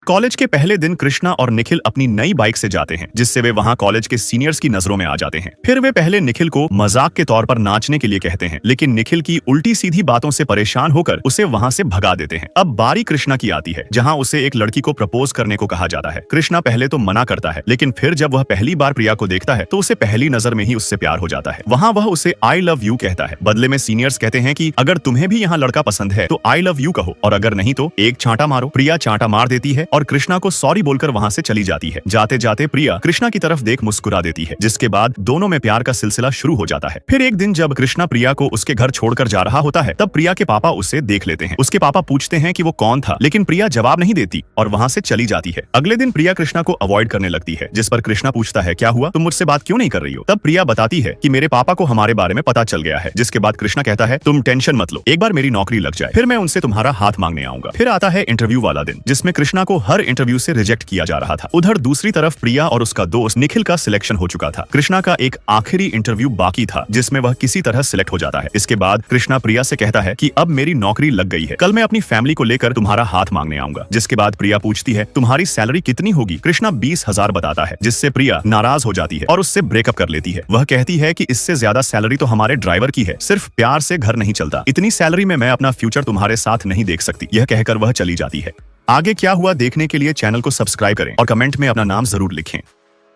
College के पहले दिन कृष्णा और निखिल अपनी नई बाइक से जाते हैं, जिससे वे वहां कॉलेज के सीनियर्स की नजरों में आ जाते हैं। फिर वे पहले निखिल को मजाक के तौर पर नाचने के लिए कहते हैं, लेकिन निखिल की उल्टी सीधी बातों से परेशान होकर उसे वहां से भगा देते हैं। अब बारी कृष्णा की आती है, जहां उसे एक लड़की को प्रपोज करने को कहा जाता है। कृष्णा पहले तो मना करता है, लेकिन फिर जब वह पहली बार प्रिया को देखता है तो उसे पहली नजर में ही उससे प्यार हो जाता है। वहां वह उसे आई लव यू कहता है। बदले में सीनियर्स कहते हैं कि अगर तुम्हें भी यहाँ लड़का पसंद है तो आई लव यू कहो, और अगर नहीं तो एक चांटा मारो। प्रिया चांटा मार देती है और कृष्णा को सॉरी बोलकर वहां से चली जाती है। जाते जाते प्रिया कृष्णा की तरफ देख मुस्कुरा देती है, जिसके बाद दोनों में प्यार का सिलसिला शुरू हो जाता है। फिर एक दिन जब कृष्णा प्रिया को उसके घर छोड़कर जा रहा होता है, तब प्रिया के पापा उसे देख लेते हैं। उसके पापा पूछते हैं कि वो कौन था, लेकिन प्रिया जवाब नहीं देती और वहां से चली जाती है। अगले दिन प्रिया कृष्णा को अवॉइड करने लगती है, जिस पर कृष्णा पूछता है क्या हुआ, तुम मुझसे बात क्यों नहीं कर रही हो। तब प्रिया बताती है कि मेरे पापा को हमारे बारे में पता चल गया है। जिसके बाद कृष्णा कहता है तुम टेंशन मत लो, एक बार मेरी नौकरी लग जाए फिर मैं उनसे तुम्हारा हाथ मांगने आऊंगा। फिर आता है इंटरव्यू वाला दिन, जिसमें कृष्णा को हर इंटरव्यू से रिजेक्ट किया जा रहा था। उधर दूसरी तरफ प्रिया और उसका दोस्त निखिल का सिलेक्शन हो चुका था। कृष्णा का एक आखिरी इंटरव्यू बाकी था, जिसमें वह किसी तरह सिलेक्ट हो जाता है। इसके बाद कृष्णा प्रिया से कहता है कि अब मेरी नौकरी लग गई है, कल मैं अपनी फैमिली को लेकर तुम्हारा हाथ मांगने आऊंगा। जिसके बाद प्रिया पूछती है तुम्हारी सैलरी कितनी होगी। कृष्णा 20,000 बताता है, जिससे प्रिया नाराज हो जाती है और उससे ब्रेकअप कर लेती है। वह कहती है कि इससे ज्यादा सैलरी तो हमारे ड्राइवर की है, सिर्फ प्यार से घर नहीं चलता, इतनी सैलरी में मैं अपना फ्यूचर तुम्हारे साथ नहीं देख सकती। यह कहकर वह चली जाती है। आगे क्या हुआ देखने के लिए चैनल को सब्सक्राइब करें और कमेंट में अपना नाम जरूर लिखें।